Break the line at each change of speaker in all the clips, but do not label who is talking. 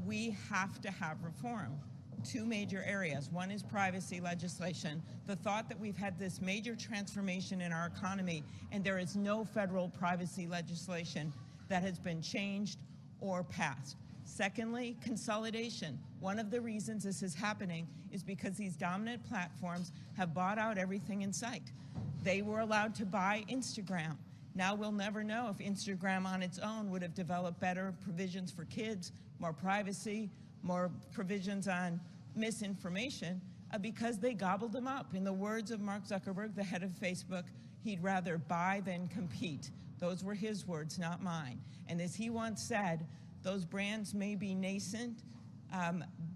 We have to have reform. Two major areas. One is privacy legislation. The thought that we've had this major transformation in our economy and there is no federal privacy legislation that has been changed or passed. Secondly, consolidation. One of the reasons this is happening is because these dominant platforms have bought out everything in sight. They were allowed to buy Instagram. Now we'll never know if Instagram on its own would have developed better provisions for kids, more privacy, more provisions on misinformation, because they gobbled them up. In the words of Mark Zuckerberg, the head of Facebook, he'd rather buy than compete. Those were his words, not mine. And as he once said, those brands may be nascent,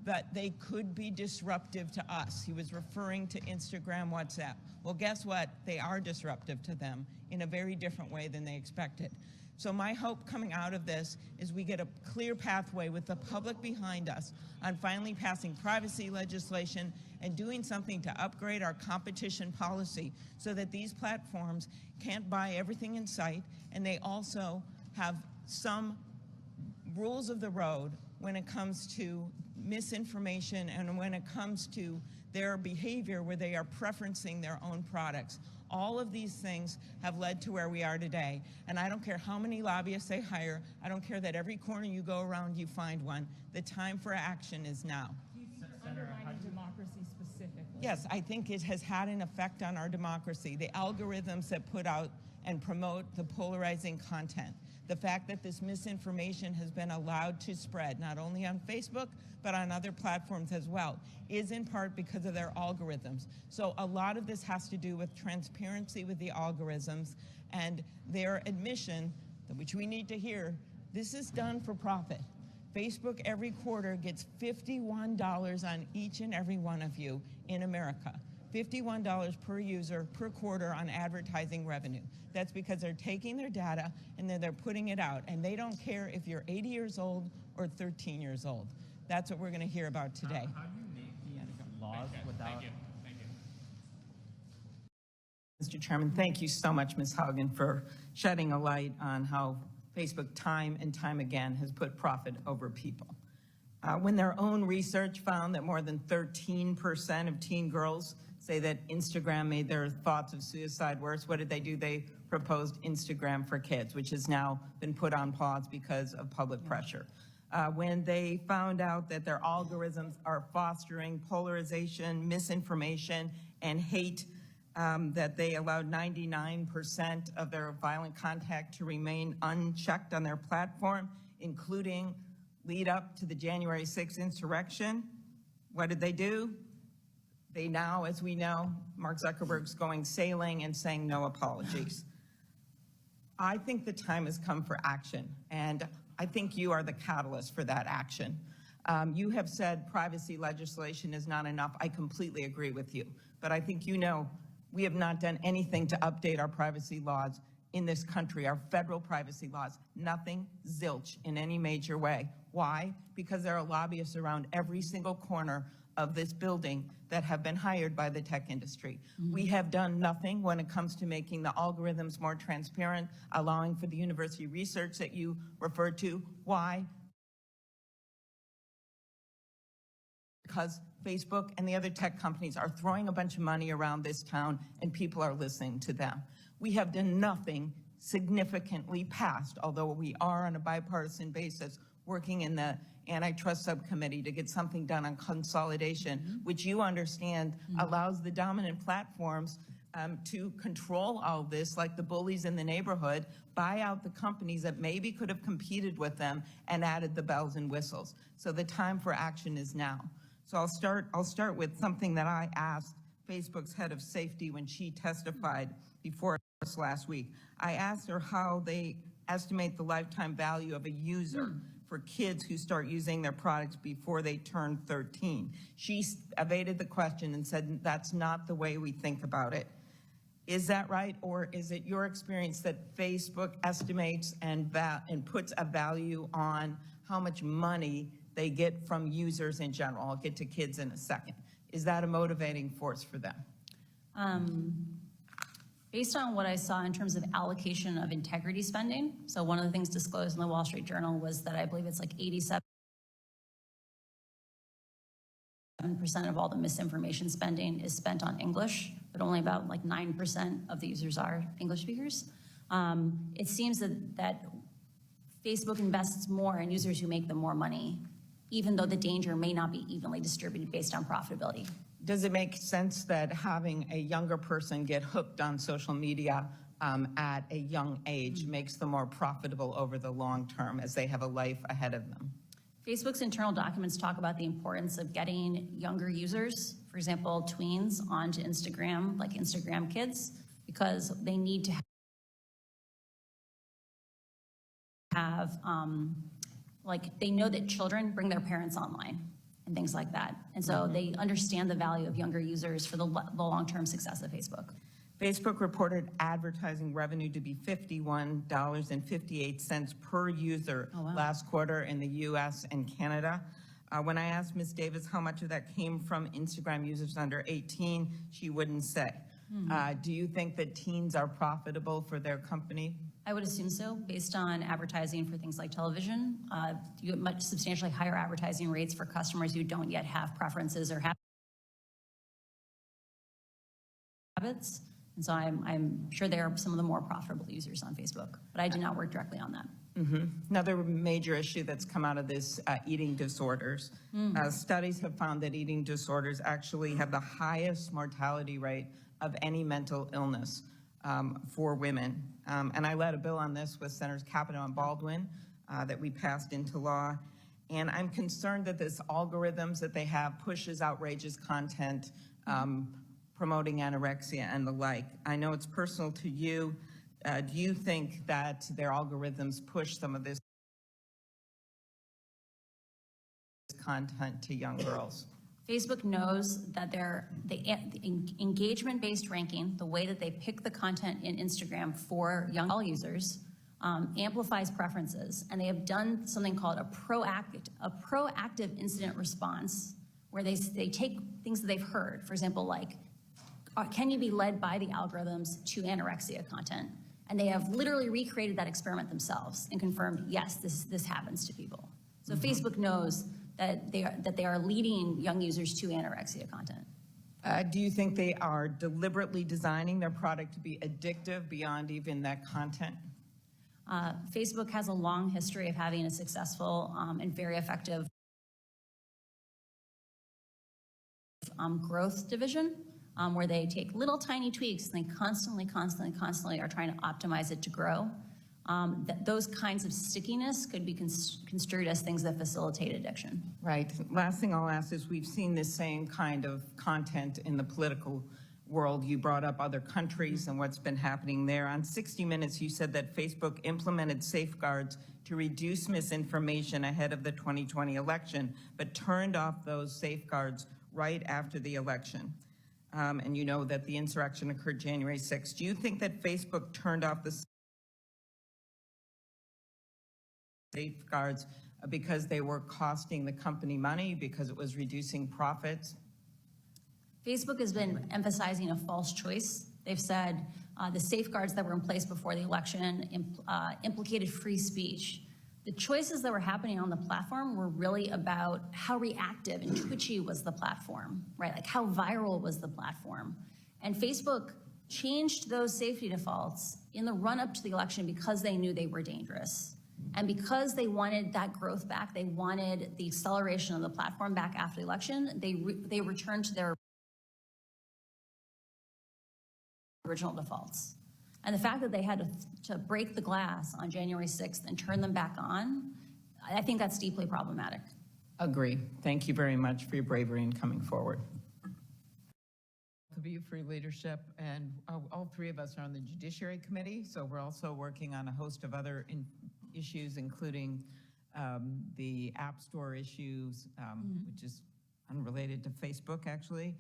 but they could be disruptive to us. He was referring to Instagram, WhatsApp. Well, guess what? They are disruptive to them in a very different way than they expected. So my hope coming out of this is we get a clear pathway with the public behind us on finally passing privacy legislation and doing something to upgrade our competition policy so that these platforms can't buy everything in sight, and they also have some rules of the road when it comes to misinformation and when it comes to their behavior where they are preferencing their own products. All of these things have led to where we are today. And I don't care how many lobbyists they hire. I don't care that every corner you go around you find one. The time for action is now.
Do you see it undermining democracy specifically?
Yes, I think it has had an effect on our democracy. The algorithms that put out and promote the polarizing content. The fact that this misinformation has been allowed to spread, not only on Facebook, but on other platforms as well, is in part because of their algorithms. So a lot of this has to do with transparency with the algorithms and their admission, which we need to hear, this is done for profit. Facebook every quarter gets $51 on each and every one of you in America. $51 per user per quarter on advertising revenue. That's because they're taking their data and then they're putting it out. And they don't care if you're 80 years old or 13 years old. That's what we're going to hear about today.
How do you make these laws without...
Thank you.
Mr. Chairman, thank you so much, Ms. Haugen, for shedding a light on how Facebook time and time again has put profit over people. When their own research found that more than 13% of teen girls say that Instagram made their thoughts of suicide worse, what did they do? They proposed Instagram for Kids, which has now been put on pause because of public pressure. When they found out that their algorithms are fostering polarization, misinformation, and hate, that they allowed 99% of their violent content to remain unchecked on their platform, including lead up to the January 6th insurrection. What did they do? They now, as we know, Mark Zuckerberg's going sailing and saying no apologies. I think the time has come for action, and I think you are the catalyst for that action. You have said privacy legislation is not enough. I completely agree with you, but I think you know we have not done anything to update our privacy laws in this country, our federal privacy laws, nothing, zilch, in any major way. Why? Because there are lobbyists around every single corner of this building that have been hired by the tech industry. We have done nothing when it comes to making the algorithms more transparent, allowing for the university research that you referred to. Why? Because Facebook and the other tech companies are throwing a bunch of money around this town and people are listening to them. We have done nothing significantly past, although we are on a bipartisan basis working in the antitrust subcommittee to get something done on consolidation, which you understand allows the dominant platforms to control all this, like the bullies in the neighborhood, buy out the companies that maybe could have competed with them and added the bells and whistles. So the time for action is now. So I'll start with something that I asked Facebook's head of safety when she testified before us last week. I asked her how they estimate the lifetime value of a user for kids who start using their products before they turn 13. She evaded the question and said, that's not the way we think about it. Is that right, or is it your experience that Facebook estimates and puts a value on how much money they get from users in general? I'll get to kids in a second. Is that a motivating force for them?
Based on what I saw in terms of allocation of integrity spending, so one of the things disclosed in the Wall Street Journal was that I believe it's like 87% of all the misinformation spending is spent on English, but only about like 9% of the users are English speakers. It seems that Facebook invests more in users who make them more money, even though the danger may not be evenly distributed based on profitability.
Does it make sense that having a younger person get hooked on social media at a young age makes them more profitable over the long term as they have a life ahead of them?
Facebook's internal documents talk about the importance of getting younger users, for example, tweens, onto Instagram, like Instagram Kids, because they need to have, like, they know that children bring their parents online and things like that. And so they understand the value of younger users for the long-term success of Facebook.
Facebook reported advertising revenue to be $51.58 per user last quarter in the US and Canada. When I asked Ms. Davis how much of that came from Instagram users under 18, she wouldn't say. Do you think that teens are profitable for their company?
I would assume so, based on advertising for things like television. You get much substantially higher advertising rates for customers who don't yet have preferences or habits. And so I'm sure they are some of the more profitable users on Facebook, but I do not work directly on that.
Another major issue that's come out of this, eating disorders. Studies have found that eating disorders actually have the highest mortality rate of any mental illness for women. And I led a bill on this with Senators Capito and Baldwin that we passed into law. And I'm concerned that this algorithms that they have pushes outrageous content promoting anorexia and the like. I know it's personal to you. Do you think that their algorithms push some of this content to young girls?
Facebook knows that the engagement-based ranking, the way that they pick the content in Instagram for young users, amplifies preferences. And they have done something called a proactive incident response, where they take things that they've heard, for example, like, can you be led by the algorithms to anorexia content? And they have literally recreated that experiment themselves and confirmed, yes, this happens to people. So Facebook knows that they are leading young users to anorexia content.
Do you think they are deliberately designing their product to be addictive beyond even that content?
Facebook has a long history of having a successful and very effective growth division, where they take little tiny tweaks and they constantly are trying to optimize it to grow. Those kinds of stickiness could be construed as things that facilitate addiction.
Right. Last thing I'll ask is, we've seen this same kind of content in the political world. You brought up other countries and what's been happening there. On 60 Minutes, you said that Facebook implemented safeguards to reduce misinformation ahead of the 2020 election, but turned off those safeguards right after the election. And you know that the insurrection occurred January 6th. Do you think that Facebook turned off the safeguards because they were costing the company money, because it was reducing profits?
Facebook has been emphasizing a false choice. They've said the safeguards that were in place before the election implicated free speech. The choices that were happening on the platform were really about how reactive and twitchy was the platform, right? Like, how viral was the platform? And Facebook changed those safety defaults in the run-up to the election because they knew they were dangerous. And because they wanted that growth back, they wanted the acceleration of the platform back after the election, they returned to their original defaults. And the fact that they had to break the glass on January 6th and turn them back on, I think that's deeply problematic.
Agree. Thank you very much for your bravery in coming forward.
To you for your leadership, and all three of us are on the Judiciary Committee, so we're also working on a host of other issues, including the App Store issues, which is unrelated to Facebook, actually,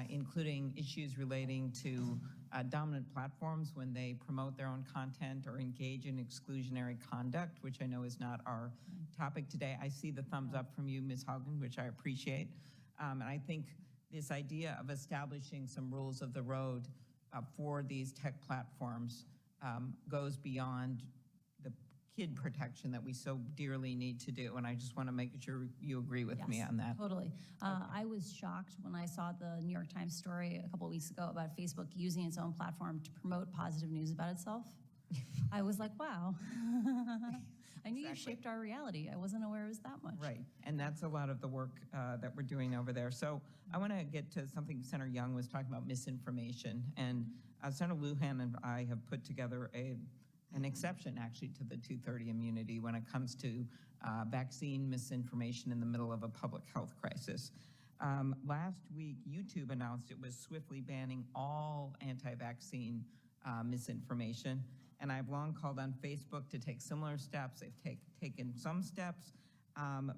including issues relating to dominant platforms when they promote their own content or engage in exclusionary conduct, which I know is not our topic today. I see the thumbs up from you, Ms. Haugen, which I appreciate. And I think this idea of establishing some rules of the road for these tech platforms goes beyond the kid protection that we so dearly need to do. And I just want to make sure you agree with me
Yes,
on that.
Totally. I was shocked when I saw the New York Times story a couple of weeks ago about Facebook using its own platform to promote positive news about itself. I was like, wow. I knew you
Exactly.
shaped our reality. I wasn't aware it was that much.
Right, and that's a lot of the work that we're doing over there. So I want to get to something Senator Young was talking about, misinformation. And Senator Lujan and I have put together an exception, actually, to the 230 immunity when it comes to vaccine misinformation in the middle of a public health crisis. Last week, YouTube announced it was swiftly banning all anti-vaccine misinformation. And I've long called on Facebook to take similar steps. They've taken some steps,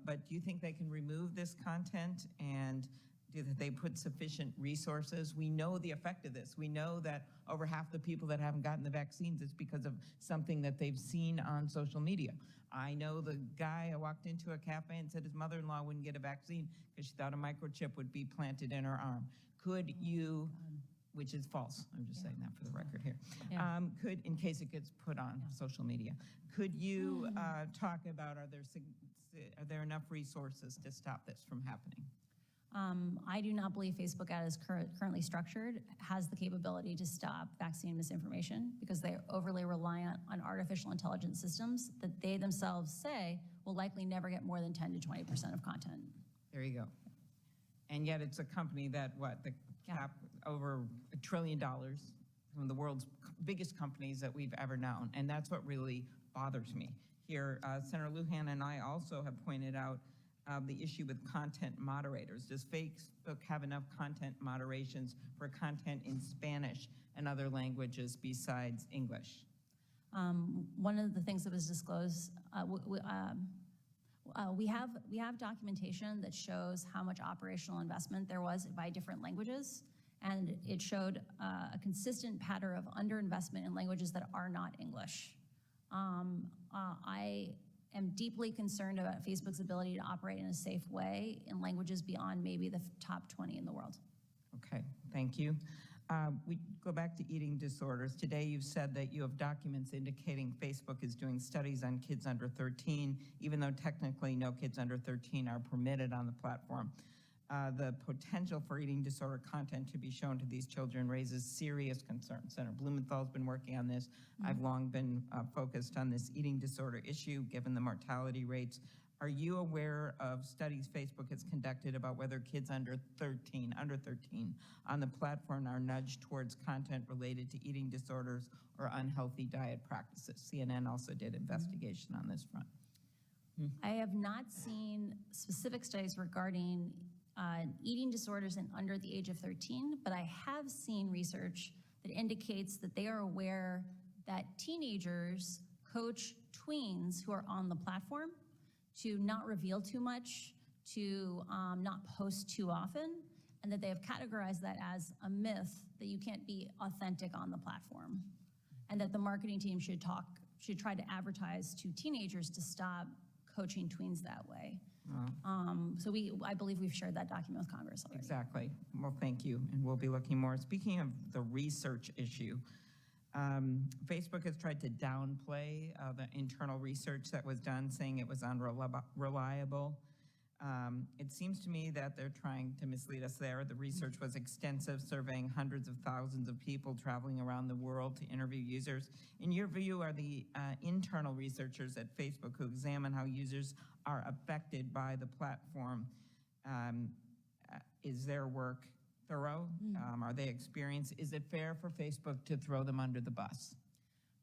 but do you think they can remove this content, and do they put sufficient resources? We know the effect of this. We know that over half the people that haven't gotten the vaccines, it's because of something that they've seen on social media. I know the guy who walked into a cafe and said his mother-in-law wouldn't get a vaccine because she thought a microchip would be planted in her arm. Could you, which is false, I'm just saying that for the record here,
Yeah.
could, in case it gets put on social media, could you talk about, are there enough resources to stop this from happening?
I do not believe Facebook, as currently structured, has the capability to stop vaccine misinformation because they're overly reliant on artificial intelligence systems that they themselves say will likely never get more than 10 to 20% of content.
There you go. And yet it's a company that, cap over $1 trillion, one of the world's biggest companies that we've ever known. And that's what really bothers me. Here, Senator Lujan and I also have pointed out the issue with content moderators. Does Facebook have enough content moderations for content in Spanish and other languages besides English?
One of the things that was disclosed, we have documentation that shows how much operational investment there was by different languages, and it showed a consistent pattern of underinvestment in languages that are not English. I am deeply concerned about Facebook's ability to operate in a safe way in languages beyond maybe the top 20 in the world.
Okay, thank you. We go back to eating disorders. Today you've said that you have documents indicating Facebook is doing studies on kids under 13, even though technically no kids under 13 are permitted on the platform. The potential for eating disorder content to be shown to these children raises serious concerns. Senator Blumenthal's been working on this. I've long been focused on this eating disorder issue, given the mortality rates. Are you aware of studies Facebook has conducted about whether kids under 13 on the platform are nudged towards content related to eating disorders or unhealthy diet practices? CNN also did investigation on this front.
I have not seen specific studies regarding eating disorders in under the age of 13, but I have seen research that indicates that they are aware that teenagers coach tweens who are on the platform to not reveal too much, to not post too often, and that they have categorized that as a myth that you can't be authentic on the platform, and that the marketing team should try to advertise to teenagers to stop coaching tweens that way. So I believe we've shared that document with Congress already.
Exactly. Well, thank you, and we'll be looking more. Speaking of the research issue, Facebook has tried to downplay the internal research that was done, saying it was unreliable. It seems to me that they're trying to mislead us there. The research was extensive, surveying hundreds of thousands of people traveling around the world to interview users. In your view, are the internal researchers at Facebook who examine how users are affected by the platform, is their work thorough? Are they experienced? Is it fair for Facebook to throw them under the bus?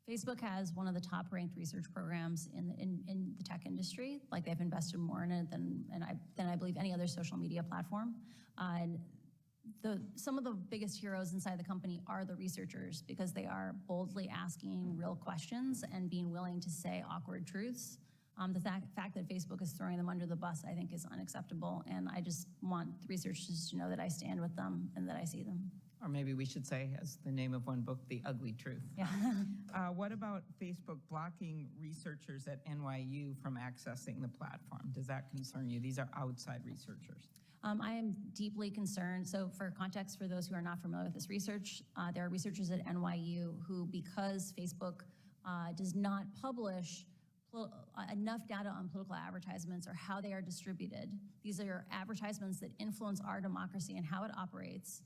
Facebook has one of the top-ranked research programs in the tech industry. Like, they've invested more in it than I believe any other social media platform. And some of the biggest heroes inside the company are the researchers, because they are boldly asking real questions and being willing to say awkward truths. The fact that Facebook is throwing them under the bus, I think, is unacceptable. And I just want the researchers to know that I stand with them and that I see them.
Or maybe we should say, as the name of one book, The Ugly Truth.
Yeah.
What about Facebook blocking researchers at NYU from accessing the platform? Does that concern you? These are outside researchers.
I am deeply concerned. So for context, for those who are not familiar with this research, there are researchers at NYU who, because Facebook does not publish enough data on political advertisements or how they are distributed, these are advertisements that influence our democracy and how it operates.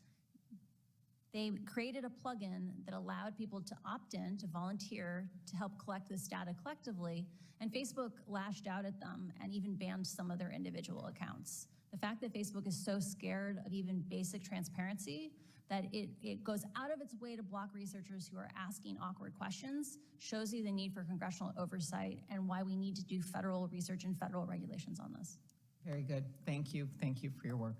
They created a plugin that allowed people to opt in, to volunteer, to help collect this data collectively, and Facebook lashed out at them and even banned some of their individual accounts. The fact that Facebook is so scared of even basic transparency that it goes out of its way to block researchers who are asking awkward questions shows you the need for congressional oversight and why we need to do federal research and federal regulations on this.
Very good. Thank you. Thank you for your work.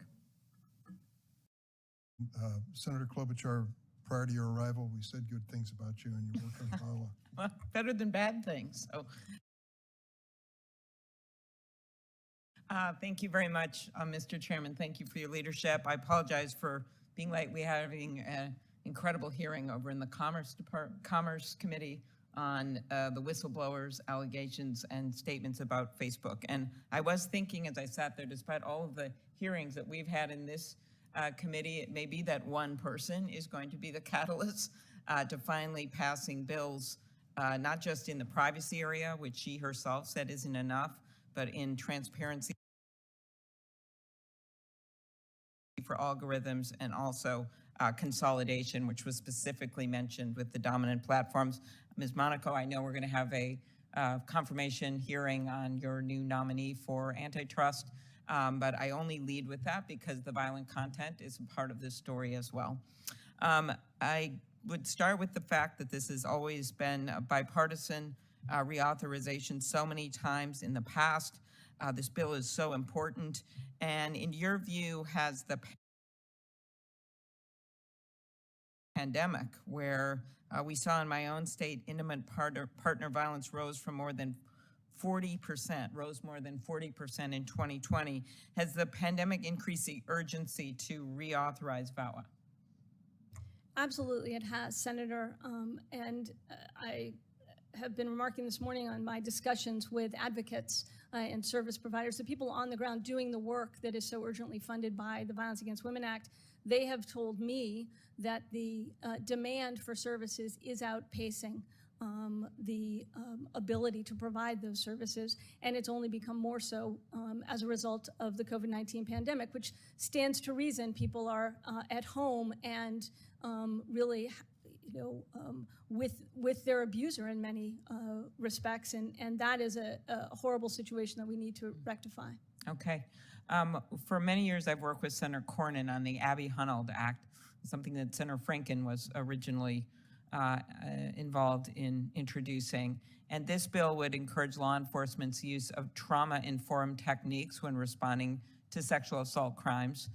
Senator Klobuchar, prior to your arrival, we said good things about you and your work on Iowa.
Well, better than bad things. So.
Thank you very much, Mr. Chairman. Thank you for your leadership. I apologize for being late. We had an incredible hearing over in the Commerce Committee on the whistleblowers, allegations, and statements about Facebook. And I was thinking as I sat there, despite all of the hearings that we've had in this committee, it may be that one person is going to be the catalyst to finally passing bills, not just in the privacy area, which she herself said isn't enough, but in transparency for algorithms and also consolidation, which was specifically mentioned with the dominant platforms. Ms. Monaco, I know we're going to have a confirmation hearing on your new nominee for antitrust, but I only lead with that because the violent content is a part of this story as well. I would start with the fact that this has always been a bipartisan reauthorization so many times in the past. This bill is so important. And in your view, has the pandemic, where we saw in my own state, intimate partner violence rose more than 40% in 2020. Has the pandemic increased the urgency to reauthorize VAWA?
Absolutely, it has, Senator. And I have been remarking this morning on my discussions with advocates and service providers, the people on the ground doing the work that is so urgently funded by the Violence Against Women Act. They have told me that the demand for services is outpacing the ability to provide those services, and it's only become more so as a result of the COVID-19 pandemic, which stands to reason. People are at home and really, with their abuser in many respects, and that is a horrible situation that we need to rectify.
Okay. For many years, I've worked with Senator Cornyn on the Abby Hunold Act, something that Senator Franken was originally involved in introducing. And this bill would encourage law enforcement's use of trauma-informed techniques when responding to sexual assault crimes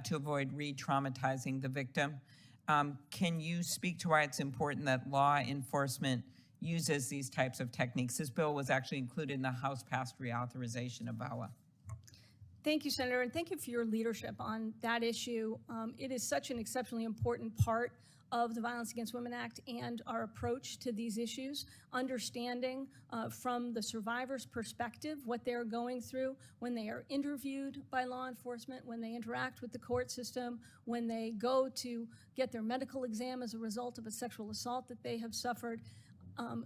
to avoid re-traumatizing the victim. Can you speak to why it's important that law enforcement uses these types of techniques? This bill was actually included in the House-passed reauthorization of VAWA.
Thank you, Senator, and thank you for your leadership on that issue. It is such an exceptionally important part of the Violence Against Women Act and our approach to these issues, understanding from the survivor's perspective what they're going through when they are interviewed by law enforcement, when they interact with the court system, when they go to get their medical exam as a result of a sexual assault that they have suffered.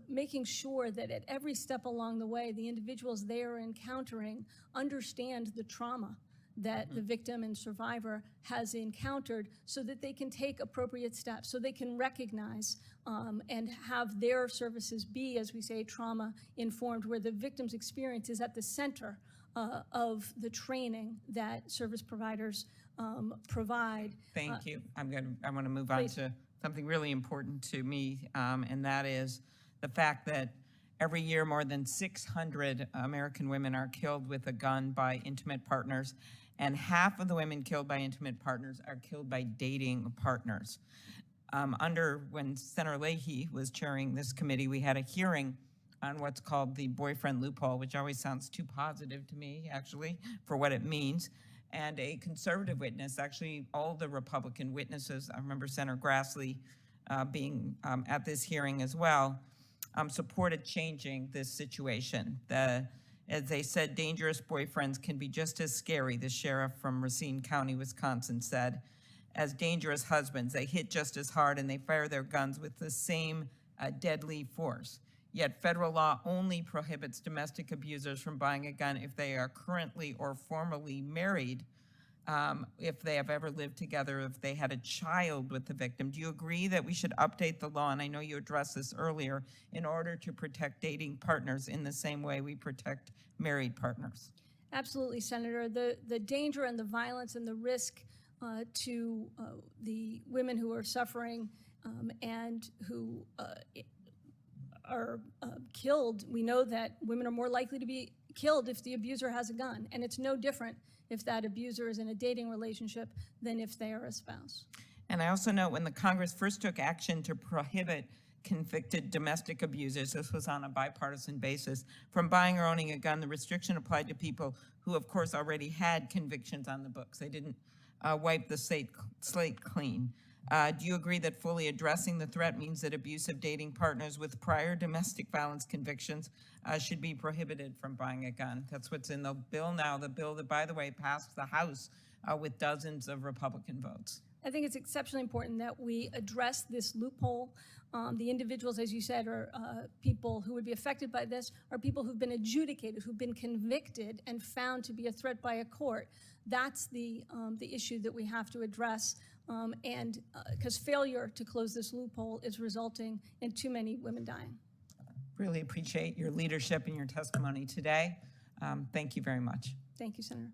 Making sure that at every step along the way, the individuals they are encountering understand the trauma that the victim and survivor has encountered so that they can take appropriate steps, so they can recognize and have their services be, as we say, trauma-informed, where the victim's experience is at the center of the training that service providers provide.
Thank you. I want to move on to something really important to me, and that is the fact that every year more than 600 American women are killed with a gun by intimate partners, and half of the women killed by intimate partners are killed by dating partners. When Senator Leahy was chairing this committee, we had a hearing on what's called the Boyfriend Loophole, which always sounds too positive to me, actually, for what it means. And a conservative witness, actually all the Republican witnesses, I remember Senator Grassley being at this hearing as well, supported changing this situation. As they said, dangerous boyfriends can be just as scary, the sheriff from Racine County, Wisconsin said, as dangerous husbands. They hit just as hard and they fire their guns with the same deadly force. Yet federal law only prohibits domestic abusers from buying a gun if they are currently or formerly married, if they have ever lived together, if they had a child with the victim. Do you agree that we should update the law, and I know you addressed this earlier, in order to protect dating partners in the same way we protect married partners?
Absolutely, Senator. The danger and the violence and the risk to the women who are suffering and who are killed, we know that women are more likely to be killed if the abuser has a gun, and it's no different if that abuser is in a dating relationship than if they are a spouse.
And I also know when the Congress first took action to prohibit convicted domestic abusers, this was on a bipartisan basis, from buying or owning a gun, the restriction applied to people who, of course, already had convictions on the books. They didn't wipe the slate clean. Do you agree that fully addressing the threat means that abusive dating partners with prior domestic violence convictions should be prohibited from buying a gun? That's what's in the bill now, the bill that, by the way, passed the House with dozens of Republican votes.
I think it's exceptionally important that we address this loophole. The individuals, as you said, are people who would be affected by this, are people who've been adjudicated, who've been convicted and found to be a threat by a court. That's the issue that we have to address, and because failure to close this loophole is resulting in too many women dying.
Really appreciate your leadership and your testimony today. Thank you very much.
Thank you, Senator.